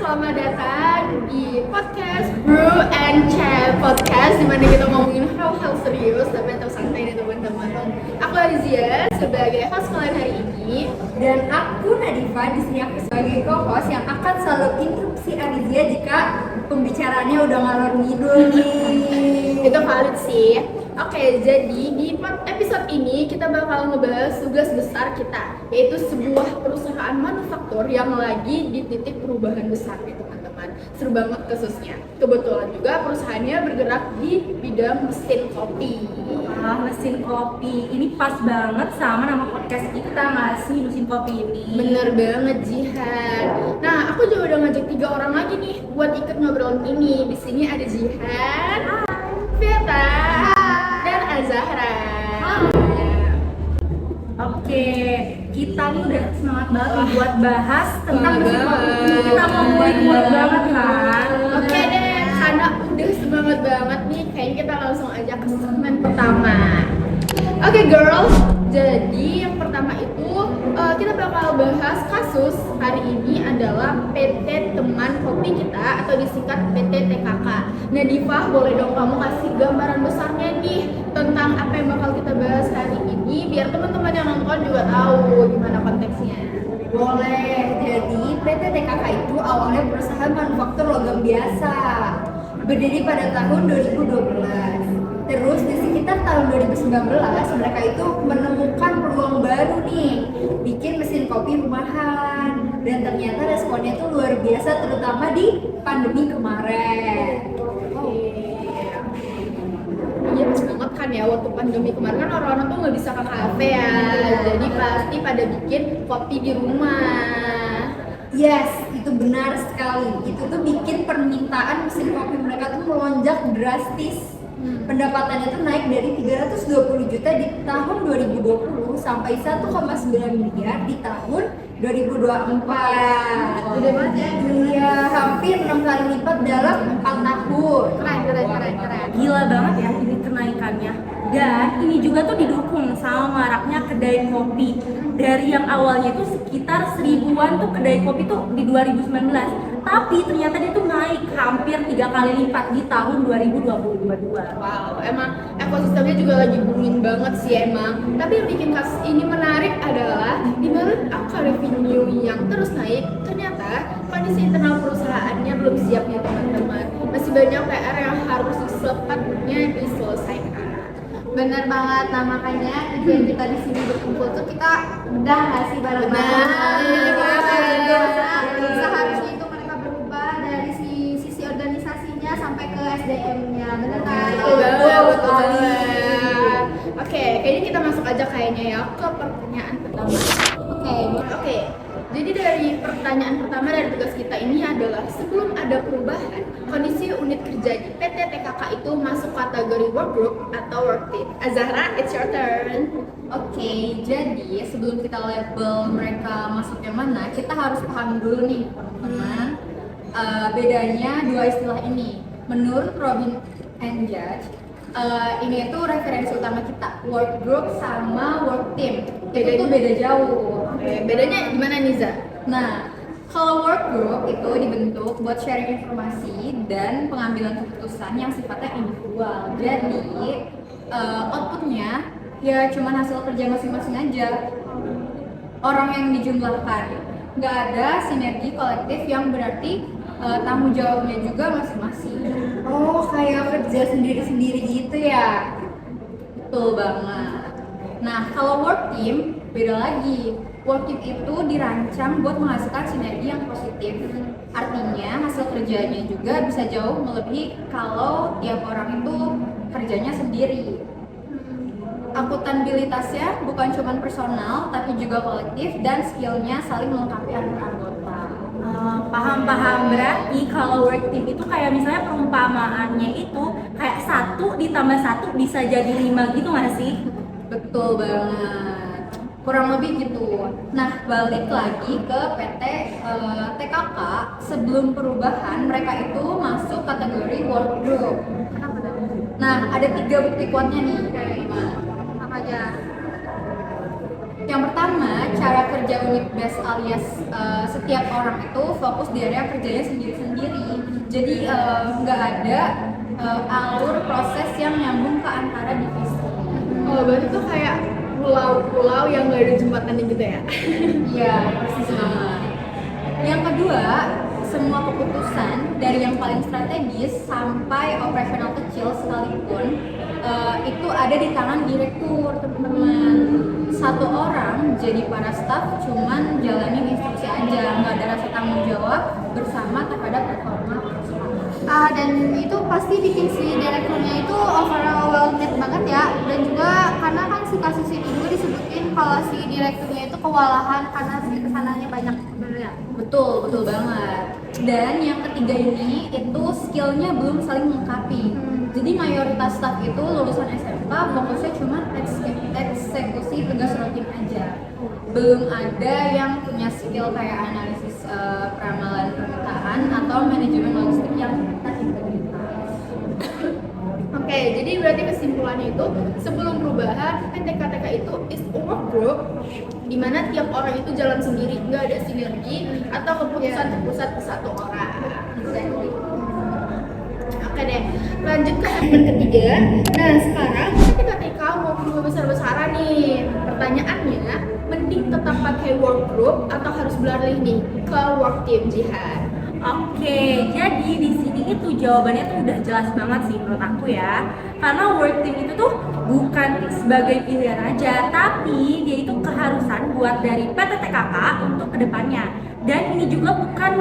selamat datang di podcast Brew and Chat Podcast, dimana kita ngomongin hal-hal serius tapi atau santai nih teman-teman. Aku Arizia sebagai host kalian hari ini, dan aku Nadifa. Di sini aku sebagai co-host yang akan selalu interupsi Arizia jika pembicaraannya udah ngalor ngidul nih. itu valid sih. Oke, jadi di episode ini kita bakal ngebahas tugas besar kita, yaitu sebuah perusahaan manufaktur yang lagi di titik perubahan besar nih teman-teman. Seru banget kasusnya. Kebetulan juga perusahaannya bergerak di bidang mesin kopi. Mesin kopi, ini pas banget sama nama podcast kita nggak sih, mesin kopi ini? Bener banget, Jihan. Nah, aku juga udah ngajak 3 orang lagi nih buat ikut ngobrol ini. Di sini ada Jihan, Firta, dan Azahra. Oke, kita nih udah semangat banget nih buat bahas tentang Semangat mesin kopi. banget. Kita mau mulai banget kan? Oke deh, karena udah semangat banget nih, kayaknya kita langsung aja ke segmen pertama. Oke girls, jadi yang pertama itu kita bakal bahas kasus hari ini adalah PT Teman Kopi kita atau disingkat PT TKK. Nah Diva, boleh dong kamu kasih gambaran besarnya nih tentang apa yang bakal kita bahas hari ini biar teman-teman yang nonton juga tahu gimana konteksnya. Boleh. Jadi PT TKK itu awalnya perusahaan manufaktur logam biasa, berdiri pada tahun 2012. Terus di sekitar tahun 2019 mereka itu menemukan peluang baru nih, bikin mesin kopi rumahan. Dan ternyata responnya itu luar biasa, terutama di pandemi kemarin. Iya pas banget kan ya, waktu pandemi kemarin kan orang-orang tuh nggak bisa ke kafe ya, jadi pasti pada bikin kopi di rumah. Yes, itu benar sekali. Itu tuh bikin permintaan mesin kopi mereka tuh melonjak drastis. Pendapatannya tuh naik dari 320 juta di tahun 2020 sampai 1,9 miliar di tahun 2024. Gede banget ya. Iya, hampir 6 kali lipat dalam 4 tahun. Keren. Gila banget ya ini kenaikannya. Dan ini juga tuh didukung sama maraknya kedai kopi. Dari yang awalnya itu sekitar 1000-an tuh kedai kopi tuh di 2019. Tapi ternyata dia tuh naik hampir 3 kali lipat di tahun 2022. Wow, emang ekosistemnya juga lagi booming banget sih emang. Tapi yang bikin kasus ini menarik adalah di balik angka revenue yang terus naik, ternyata kondisi internal perusahaannya belum siap ya teman-teman. Masih banyak PR yang harus secepatnya diselesaikan. Bener banget, nah makanya tujuan kita di sini berkumpul tuh kita bedah nggak sih bareng-bareng. Seharusnya itu mereka berubah dari sisi organisasinya sampai ke SDM-nya, bener kan? Betul banget. Oke, kayaknya kita masuk aja kayaknya ya ke pertanyaan pertama. Oke. Jadi dari pertanyaan pertama dari tugas kita ini adalah sebelum ada perubahan, kondisi unit kerja di PT TKK itu masuk kategori work group atau work team. Azahra, it's your turn. Oke, jadi sebelum kita label mereka masuk yang mana, kita harus paham dulu nih teman-teman, bedanya dua istilah ini. Menurut Robin and Judge, ini itu referensi utama kita, work group sama work team. Itu tuh beda jauh. Oke, bedanya gimana Niza? Nah, kalau work group itu dibentuk buat sharing informasi dan pengambilan keputusan yang sifatnya individual. Jadi outputnya ya cuma hasil kerja masing-masing aja. Orang yang dijumlahkan, nggak ada sinergi kolektif yang berarti tanggung jawabnya juga masing-masing. Oh, kayak kerja sendiri-sendiri gitu ya? Betul banget. Nah, kalau work team beda lagi. Work team itu dirancang buat menghasilkan sinergi yang positif. Artinya hasil kerjanya juga bisa jauh melebihi kalau tiap orang itu kerjanya sendiri. Akuntabilitasnya bukan cuma personal tapi juga kolektif dan skillnya saling melengkapi antar anggota. Paham. Berarti kalau work team itu kayak misalnya perumpamaannya itu kayak 1 ditambah 1 bisa jadi 5 gitu nggak sih? Betul banget, kurang lebih gitu. Nah, balik lagi ke PT TKK, sebelum perubahan mereka itu masuk kategori work group. Nah, ada 3 bukti kuatnya nih. Apa aja? Yang pertama, cara kerja unit base alias setiap orang itu fokus di area kerjanya sendiri-sendiri. Jadi nggak ada alur proses yang nyambung ke antara divisi. Oh, berarti tuh kayak pulau-pulau yang nggak ada jembatannya gitu ya? Iya, persis banget. Yang kedua, semua keputusan dari yang paling strategis sampai operasional kecil sekalipun itu ada di tangan direktur, teman-teman. Satu orang jadi para staff cuman jalanin instruksi aja, nggak ada rasa tanggung jawab bersama terhadap performa perusahaan. Dan itu pasti bikin si direkturnya itu overwhelmed banget ya, dan juga karena kan si kasus itu juga disebutin kalau si direkturnya itu kewalahan karena si kesananya banyak sebenarnya. Betul, betul banget. Dan yang ketiga ini itu skillnya belum saling melengkapi. Jadi mayoritas staff itu lulusan SMK fokusnya cuma eksekusi tugas rutin aja. Belum ada yang punya skill kayak analisis peramalan permintaan atau manajemen logistik yang terintegritas. Oke, jadi berarti kesimpulannya itu sebelum perubahan PT KTK itu is a work group di mana tiap orang itu jalan sendiri, nggak ada sinergi atau keputusan terpusat ke satu orang. Exactly. Oke deh, lanjut ke segmen ketiga. Nah sekarang PT KTK mau berubah besar-besaran nih. Pertanyaannya, mending tetap pakai work group atau harus beralih nih ke work team, Jihan? Oke, jadi di sini itu jawabannya tuh udah jelas banget sih menurut aku ya. Karena work team itu tuh bukan sebagai pilihan aja, tapi dia itu keharusan buat dari PT TKK untuk kedepannya. Dan ini juga bukan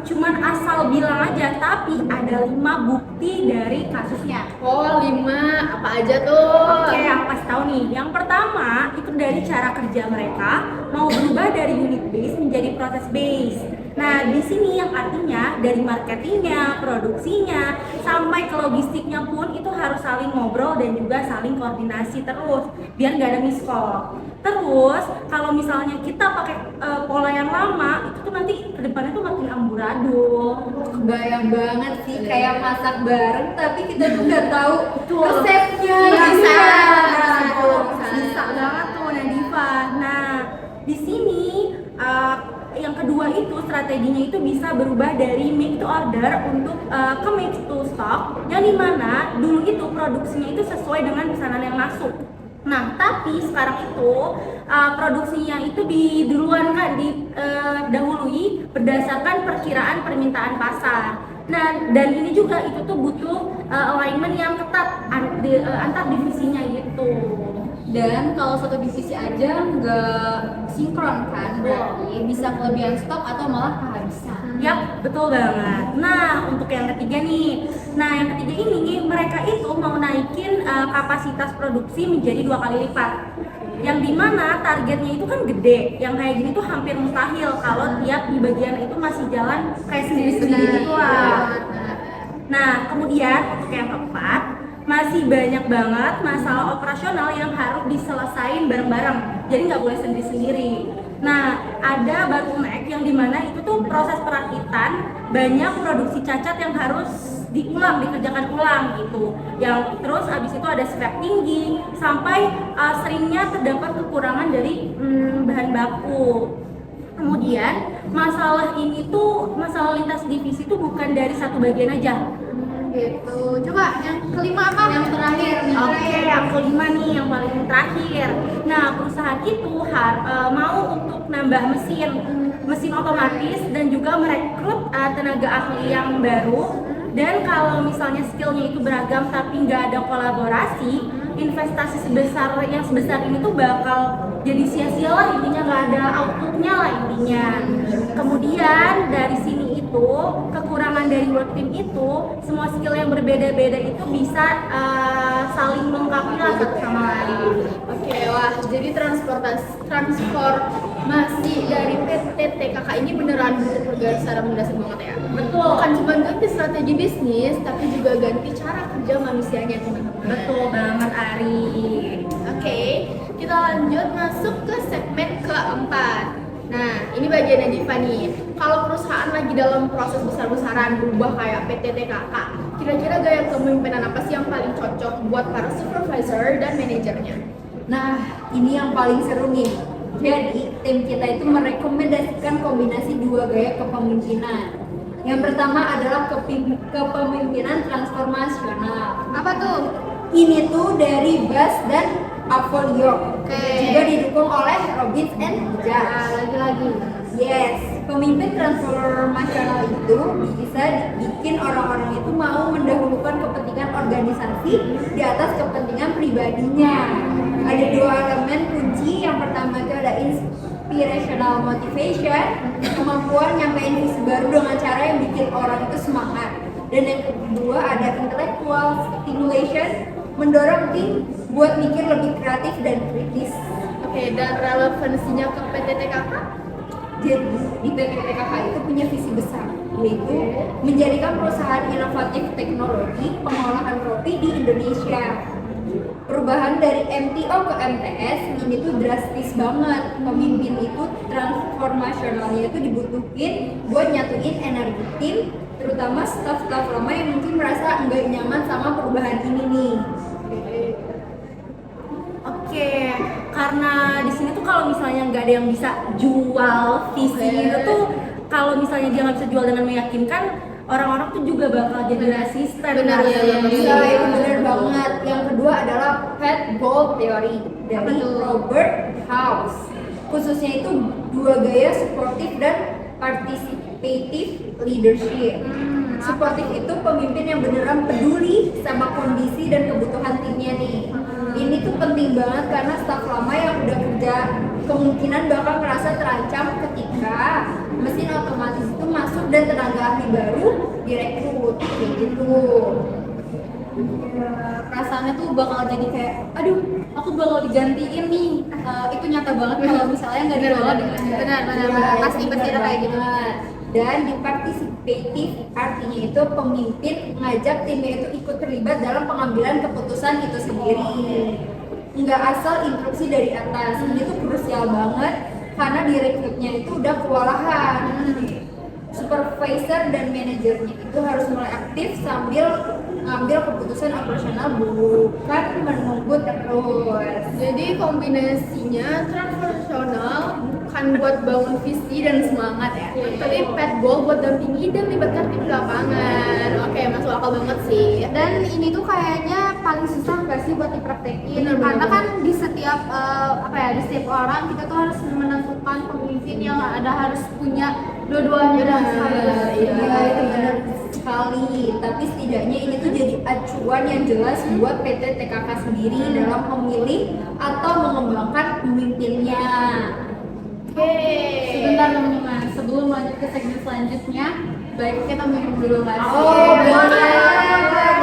cuman asal bilang aja, tapi ada 5 bukti dari kasusnya. Oh 5, apa aja tuh? Oke, aku kasih tahu nih. Yang pertama itu dari cara kerja mereka mau berubah dari unit base menjadi proses base. Nah, di sini yang artinya dari marketingnya, produksinya, sampai ke logistiknya pun itu harus saling ngobrol dan juga saling koordinasi terus, biar nggak ada miskol. Terus, kalau misalnya kita pakai pola yang lama, itu tuh nanti kedepannya tuh makin amburadul. Kebayang banget sih kayak masak bareng tapi kita tuh nggak tahu Betul. resepnya. Bisa, Bisa. bisa banget tuh Nadifa. Nah, di sini yang kedua itu strateginya itu bisa berubah dari make to order untuk ke make to stock, yang dimana dulu itu produksinya itu sesuai dengan pesanan yang masuk. Nah, tapi sekarang itu produksinya itu diduluan kan didahului berdasarkan perkiraan permintaan pasar. Nah, dan ini juga itu tuh butuh alignment yang ketat antar divisinya gitu. Dan kalau satu divisi aja nggak sinkron kan, berarti bisa kelebihan stok atau malah kehabisan. Yap, betul banget. Nah, untuk yang ketiga nih. Nah, yang ketiga ini mereka itu mau naikin kapasitas produksi menjadi 2 kali lipat. Yang dimana targetnya itu kan gede. Yang kayak gini tuh hampir mustahil kalau tiap di bagian itu masih jalan kayak sendiri-sendiri gitu lah. Nah, kemudian untuk yang keempat, masih banyak banget masalah operasional yang harus diselesain bareng-bareng. Jadi nggak boleh sendiri-sendiri. Nah, ada bottleneck yang dimana itu tuh proses perakitan banyak produksi cacat yang harus dikerjakan ulang gitu. Yang terus abis itu ada scrap tinggi sampai seringnya terdapat kekurangan dari bahan baku. Kemudian masalah ini tuh masalah lintas divisi tuh bukan dari satu bagian aja. Gitu. Coba yang kelima apa? Yang terakhir nih. Oke, yang kelima nih, yang paling terakhir. Nah, perusahaan itu mau untuk nambah mesin otomatis dan juga merekrut tenaga ahli yang baru. Dan kalau misalnya skillnya itu beragam tapi nggak ada kolaborasi, investasi sebesar ini tuh bakal jadi sia-sia lah, intinya nggak ada outputnya lah intinya. Kemudian dari sini itu kekurangan dari work team itu semua skill yang berbeda-beda itu bisa saling melengkapi lah satu sama lain. Oke, wah jadi transformasi dari PT TKK ini beneran bergerak secara mendasar banget ya. Betul. Bukan cuma ganti strategi bisnis, tapi juga ganti cara kerja manusianya teman-teman. Betul banget Ari. Oke, kita lanjut masuk ke segmen keempat. Nah, ini bagiannya Diva nih. Kalau perusahaan lagi dalam proses besar-besaran berubah kayak PT TKK, kira-kira gaya kepemimpinan apa sih yang paling cocok buat para supervisor dan manajernya? Nah, ini yang paling seru nih. Jadi tim kita itu merekomendasikan kombinasi dua gaya kepemimpinan. Yang pertama adalah kepemimpinan transformasional. Apa tuh? Ini tuh dari Bas dan Apollyon. Oke. Juga didukung oleh Robbins and Nah, Judge. lagi-lagi. Yes, pemimpin transformasional itu bisa bikin orang-orang itu mau mendahulukan kepentingan organisasi di atas kepentingan pribadinya. Ada dua elemen kunci. Yang pertama itu ada inspirational motivation, kemampuan nyampein visi baru dengan cara yang bikin orang itu semangat. Dan yang kedua ada intellectual stimulation, mendorong tim buat mikir lebih kreatif dan kritis. Oke, dan relevansinya ke PTTKK? Jadi di PTTKK itu punya visi besar, yaitu menjadikan perusahaan inovatif teknologi pengolahan roti di Indonesia. Perubahan dari MTO ke MTS ini tuh drastis banget. Pemimpin itu transformasionalnya itu dibutuhin buat nyatuin energi tim, terutama staff-staff lama yang mungkin merasa nggak nyaman sama perubahan ini nih. Oke, karena di sini tuh kalau misalnya nggak ada yang bisa jual visi itu tuh, kalau misalnya dia nggak bisa jual dengan meyakinkan, orang-orang tuh juga bakal jadi resisten. Benar, kan? ya, ya, Iya, itu benar banget. Yang kedua adalah Pat Goal Theory dari Robert House. Khususnya itu dua gaya supportive dan participative leadership. Supportive itu pemimpin yang beneran peduli sama kondisi dan kebutuhan timnya nih. Ini tuh penting banget karena staf lama yang udah kerja kemungkinan bakal merasa terancam ketika mesin otomatis itu masuk dan tenaga ahli baru direkrut kayak gitu. Perasaannya tuh bakal jadi kayak, aduh, aku bakal digantiin nih. Itu nyata banget kalau misalnya nggak dikelola dengan benar. Pasti ada kayak gitu. Dan di participative artinya itu pemimpin ngajak timnya itu ikut terlibat dalam pengambilan keputusan itu sendiri. Nggak asal instruksi dari atas. Ini tuh krusial banget karena direkrutnya itu udah kewalahan. Supervisor dan manajernya itu harus mulai aktif sambil ngambil keputusan operasional, bukan menunggu terus. Jadi kombinasinya transformasional bukan buat bangun visi dan semangat ya, tapi pet goal buat dampingi dan libatkan tim di lapangan. Oke, masuk akal banget sih. Dan ini tuh kayaknya paling susah nggak sih buat dipraktekin? Benar, Karena benar. kan di setiap di setiap orang kita tuh harus menentukan pemimpin yang ada harus punya dua-duanya dan sekaligus. Iya. Ya, itu benar sekali. Tapi setidaknya ini tuh jadi acuan yang jelas buat PT TKK sendiri dalam memilih atau mengembangkan pemimpinnya. Oke. Sebentar teman-teman, sebelum lanjut ke segmen selanjutnya, baik kita minum dulu nggak sih? Oh, boleh.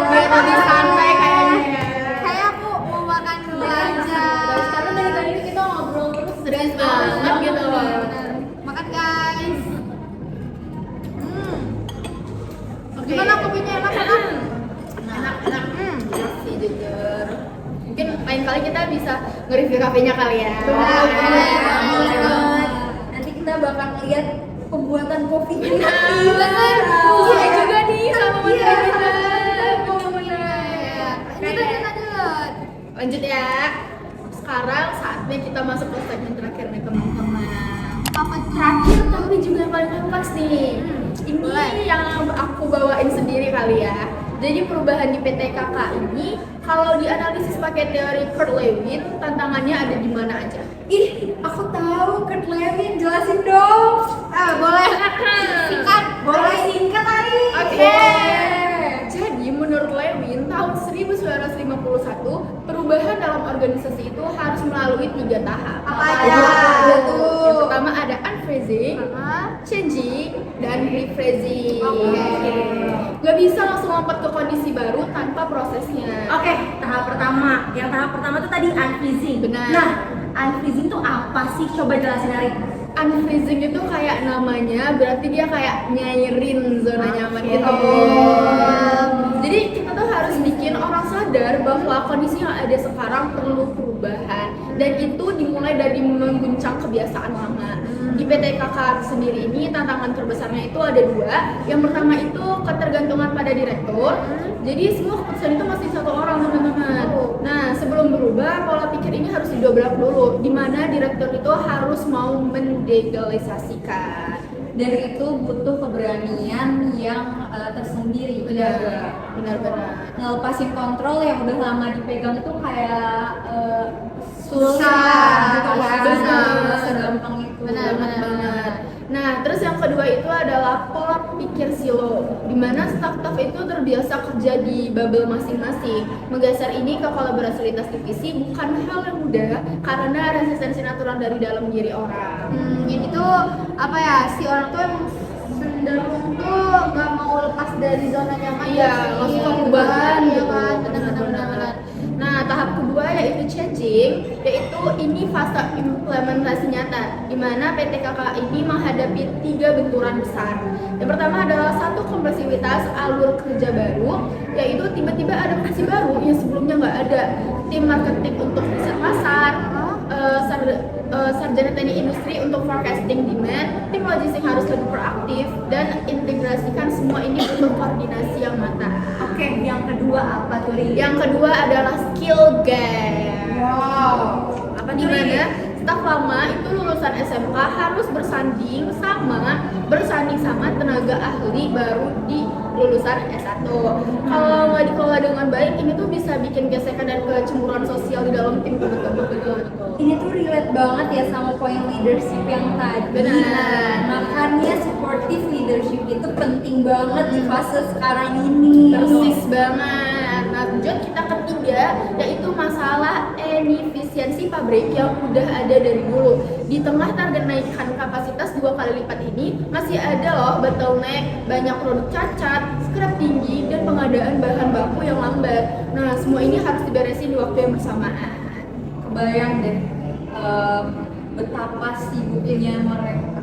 Biar lebih santai kayaknya. Kayak aku mau makan dulu aja. Karena dari tadi kita ngobrol terus serius banget gitu loh. Makan guys. Oke. Gimana kopinya enak enak? Enak. Enak sih jujur. Mungkin lain kali kita bisa nge-review kafenya kali ya. Banget. Nanti kita bakal lihat pembuatan kopinya. Bener. Sesuai juga nih sama materi kita. Lanjut. Lanjut ya. Sekarang saatnya kita masuk ke segmen terakhir nih teman-teman. Apa terakhir? Tapi juga yang paling pas nih. Ini yang aku bawain sendiri kali ya. Jadi perubahan di PTKK ini kalau dianalisis pakai teori Kurt Lewin, tantangannya ada di mana aja? Ih, aku tahu Kurt Lewin, jelasin dong. Boleh. Singkat. Boleh singkat Ali. Oke. Jadi menurut Lewin tahun 1951 perubahan dalam organisasi itu harus melalui 3 tahap. Apa aja? Yang pertama ada unphrasing, changing, dan rephrasing. Oke. Gak bisa langsung lompat ke kondisi baru tanpa prosesnya. Oke, tahap pertama. Yang tahap pertama tuh tadi unfreezing. Benar. Nah, unfreezing tuh apa sih? Coba jelasin Ari. Unfreezing itu kayak namanya, berarti dia kayak nyairin zona nyaman gitu. Jadi kita tuh harus bikin orang sadar bahwa kondisi yang ada sekarang perlu perubahan, dan itu dimulai dari mengguncang kebiasaan lama. Di PT KK sendiri ini tantangan terbesarnya itu ada dua. Yang pertama itu ketergantungan pada direktur. Jadi semua keputusan itu masih satu orang, teman-teman. Nah, sebelum berubah, pola pikir ini harus didobrak dulu, di mana direktur itu harus mau mendelegalisasikan. Dan itu butuh keberanian yang tersendiri. Benar-benar. Ngelepasin kontrol yang udah lama dipegang itu kayak Susah, gitu kan. benar. Segampang itu. Banget. Nah, terus yang kedua itu adalah pola pikir silo, di mana staf-staf itu terbiasa kerja di bubble masing-masing. Menggeser ini ke kolaborasi lintas divisi bukan hal yang mudah karena resistensi natural dari dalam diri orang. Ini tuh apa ya, si orang tuh emang cenderung tuh nggak mau lepas dari zona nyaman. Iya, nggak suka perubahan iya gitu. kan, Benar-benar. benar. Nah, tahap kedua yaitu changing, yaitu ini fase implementasi nyata, di mana PT KK ini menghadapi 3 benturan besar. Yang pertama adalah satu kompleksitas alur kerja baru, yaitu tiba-tiba ada fungsi baru yang sebelumnya nggak ada. Tim marketing untuk riset pasar, sarjana teknik industri untuk forecasting demand, tim logistik harus lebih proaktif dan integrasikan semua ini butuh koordinasi yang matang. Oke, yang kedua apa tuh, Ri? Yang kedua adalah skill gap. Wow. Apa Di tuh, Ri? mana staf lama itu lulusan SMK harus bersanding sama tenaga ahli baru di lulusan S1. Kalau nggak dikelola dengan baik, ini tuh bisa bikin gesekan dan kecemburuan sosial di dalam tim teman-teman. Ini tuh relate banget ya sama poin leadership yang tadi. Benar. Makanya supportive leadership itu penting banget di fase sekarang ini. Persis banget. Nah, tujuan kita ketiga yaitu masalah inefisiensi pabrik yang udah ada dari dulu. Di tengah target naikkan kapasitas 2 kali lipat ini, masih ada loh bottleneck, banyak produk cacat, scrap tinggi, dan pengadaan bahan baku yang lambat. Nah, semua ini harus diberesin di waktu yang bersamaan. Kebayang deh betapa sibuknya mereka.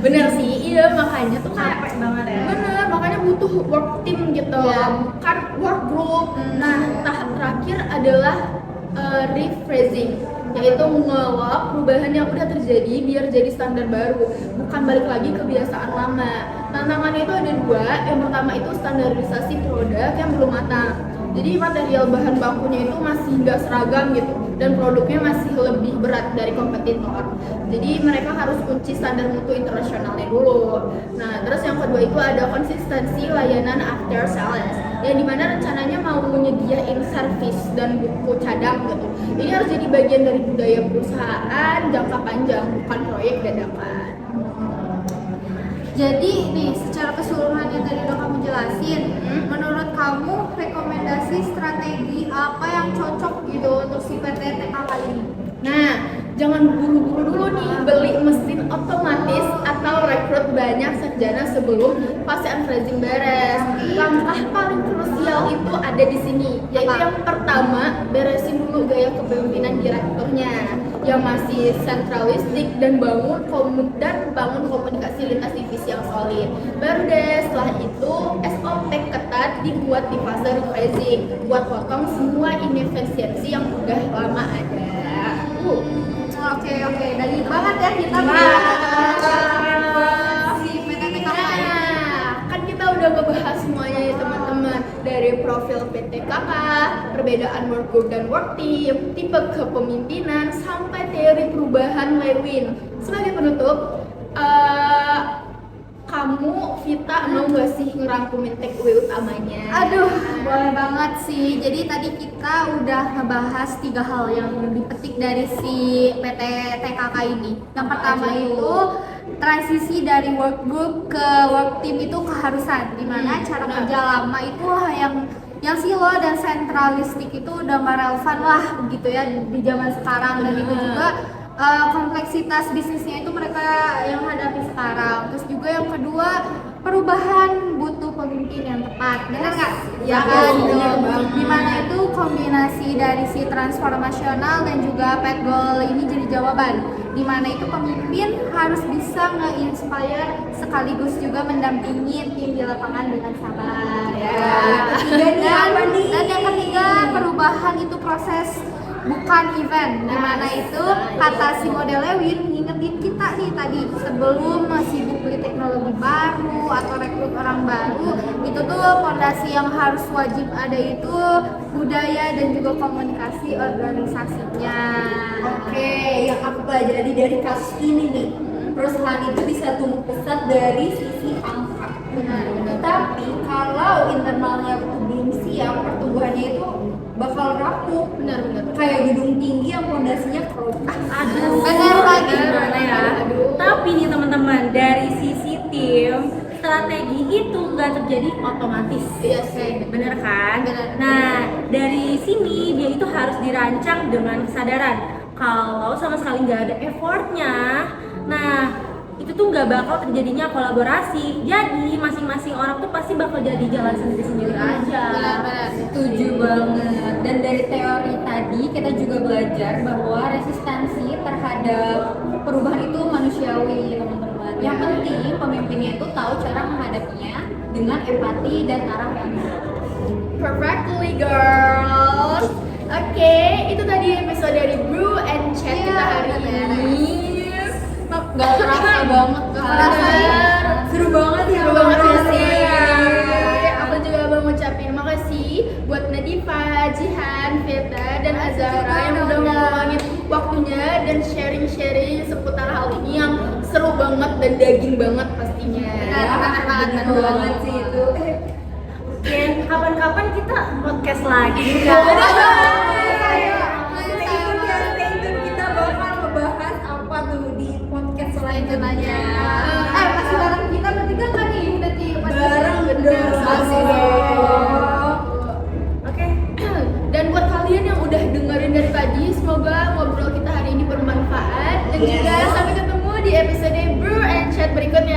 Bener sih, iya makanya tuh kayak Capek banget ya. bener, makanya butuh work team gitu, Iya. bukan work group. Nah, tahap terakhir adalah rephrasing, yaitu mengelola perubahan yang udah terjadi biar jadi standar baru, bukan balik lagi kebiasaan lama. Tantangannya itu ada dua. Yang pertama itu standarisasi produk yang belum matang. Jadi material bahan bakunya itu masih nggak seragam gitu, dan produknya masih lebih berat dari kompetitor. Jadi mereka harus kunci standar mutu internasionalnya dulu. Nah, terus yang kedua itu ada konsistensi layanan after sales, yang dimana rencananya mau menyediain service dan buku cadang gitu. Ini harus jadi bagian dari budaya perusahaan jangka panjang, bukan proyek dadakan. Jadi nih, secara keseluruhan yang tadi udah kamu jelasin, menurut kamu rekomendasi strategi apa yang cocok gitu untuk si PT TK kali ini? Nah, jangan buru-buru dulu nih beli mesin otomatis atau rekrut banyak sarjana sebelum fase unfreezing beres. Langkah paling krusial itu ada di sini, yaitu Apa? yang pertama, beresin dulu gaya kepemimpinan direkturnya yang masih sentralistik dan bangun komunikasi lintas divisi yang solid. Baru deh setelah itu SOP ketat dibuat di fase unfreezing buat potong semua inefisiensi yang udah lama ada. Oke, dari banget ya kita si PT TK kali ini. Nah, kan kita udah ngebahas semuanya ya teman-teman, dari profil PTKK, perbedaan work group dan work team, tipe kepemimpinan, sampai teori perubahan Lewin. Sebagai penutup, kamu Vita mau gak sih ngerangkumin takeaway utamanya? Aduh, boleh banget sih. Jadi tadi kita udah ngebahas 3 hal yang dipetik dari si PT TKK ini. Yang pertama itu transisi dari work group ke work team itu keharusan, dimana cara benar. kerja lama itu yang silo dan sentralistik itu udah nggak relevan lah begitu ya di zaman sekarang. Dan itu juga kompleksitas bisnisnya itu mereka yang hadapi sekarang. Terus juga yang kedua, perubahan butuh pemimpin yang tepat. Benar nggak? Ya, kan? benar banget. Dimana itu kombinasi dari si transformasional dan juga pet goal ini jadi jawaban. Dimana itu pemimpin harus bisa nge-inspire sekaligus juga mendampingi tim di lapangan dengan sabar. Ya, ketiga nih apa nih? Dan yang ketiga, perubahan itu proses. bukan event. Dimana itu kata si model Lewin ngingetin kita nih tadi sebelum sibuk beli teknologi baru atau rekrut orang baru, itu tuh fondasi yang harus wajib ada itu budaya dan juga komunikasi organisasinya. Oke, yang aku pelajari dari kasus ini nih, perusahaan itu bisa tumbuh pesat dari sisi angka. Tapi kalau internalnya itu belum siap, pertumbuhannya itu bakal rapuh. Benar-benar. Kayak gedung tinggi yang fondasinya kerutak. Aduh, Bener lagi. gimana ya? Tapi nih teman-teman, dari sisi tim, strategi itu nggak terjadi otomatis. Iya sih. Bener kan? Bener. Nah, dari sini dia itu harus dirancang dengan kesadaran. Kalau sama sekali nggak ada effortnya, nah itu tuh nggak bakal terjadinya kolaborasi. Jadi masing-masing orang tuh pasti bakal jadi jalan sendiri-sendiri aja. Benar-benar. Setuju banget. Dan dari teori tadi kita juga belajar bahwa resistensi terhadap perubahan itu manusiawi, teman-teman. Yang penting pemimpinnya itu tahu cara menghadapinya dengan empati dan arah yang benar. Perfectly girls. Oke, itu tadi episode dari Brew and Chat Iya, kita hari ini. Gak kerasa banget, Gak kerasa ya. Seru banget ya. Seru banget ya sih. ngobrolnya. Aku juga mau ngucapin makasih buat Nadifa, Jihan, Veta, dan Azara yang udah meluangin waktunya dan sharing-sharing seputar hal ini yang seru banget dan daging banget pastinya. Bener banget sih itu. Oke, kapan-kapan kita podcast lagi Iya. nggak? Stay tune, kita bakal ngebahas apa tuh di podcast selanjutnya. Masih bareng kita bertiga kan nih berarti Bareng dong. Masih dong. Oke. Dan buat kalian yang udah dengerin dari tadi, semoga ngobrol kita hari ini bermanfaat dan Yes. juga sampai ketemu di episode Brew and Chat berikutnya.